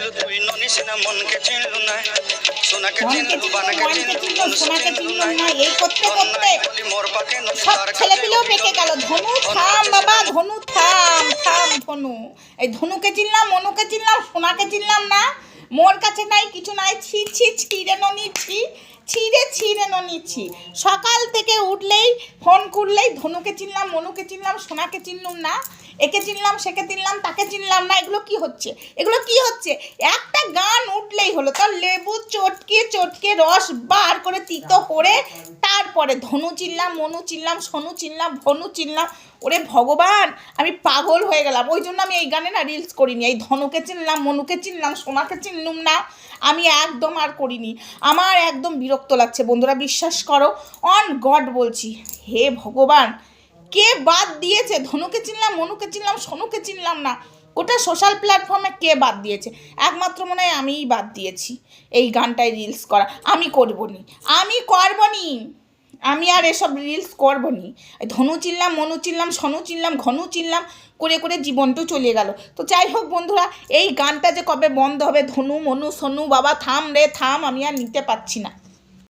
চিনলু তুই ননিস না মনকে চিনলু না সোনাকে চিনলু বানাকে চিনলু সোনাকে চিনলু না এই করতে করতে সব ছেলেপিলেও পেকে গেল। ধনু থাম বাবা, ধনু থাম থাম ধনু। এই ধনুকে চিনলাম, মনুকে চিনলাম, সোনাকে চিনলাম না। মোর কাছে নাই কিছু নাই। ছি ছি ছিঁড়ে নিচ্ছি, ছিঁড়ে নিচ্ছি। সকাল থেকে উঠলেই ফোন করলেই ধনুকে চিনলাম, মনুকে চিনলাম, সোনাকে চিনলাম না, একে চিনলাম, সেকে চিনলাম, তাকে চিনলাম না। এগুলো কি হচ্ছে? এগুলো কি হচ্ছে? একটা গান উঠলেই হলো তার লেবু চটকে চটকে রস বার করে তিতো করে তারপরে ধনু চিনলাম, মনু চিনলাম, সোনু চিনলাম, ভনু চিনলাম। ওরে ভগবান, আমি পাগল হয়ে গেলাম। ওই জন্য আমি এই গানে না রিলস করিনি। এই ধনুকে চিনলাম, মনুকে চিনলাম, সোনাকে চিনলাম না, আমি একদম আর করিনি। আমার একদম বিরক্ত লাগছে বন্ধুরা, বিশ্বাস করো, অন গড বলছি। হে ভগবান, কে বাদ দিয়েছে? ধনুকে চিনলাম, মনুকে চিনলাম, সোনুকে চিনলাম না, ওটা সোশ্যাল প্ল্যাটফর্মে কে বাদ দিয়েছে? একমাত্র মনে হয় আমিই বাদ দিয়েছি এই গানটায় রিলস করা। আমি করবো নি, আমি করবো নি, আমি আর এসব রিলস করবো নি। ধনু চিনলাম, মনু চিনলাম, সোনু চিনলাম, ঘনু চিনলাম করে করে জীবনটাও চলে গেল। তো যাই হোক বন্ধুরা, এই গানটা যে কবে বন্ধ হবে, ধনু মনু সোনু বাবা থাম রে থাম, আমি আর নিতে পারছি না।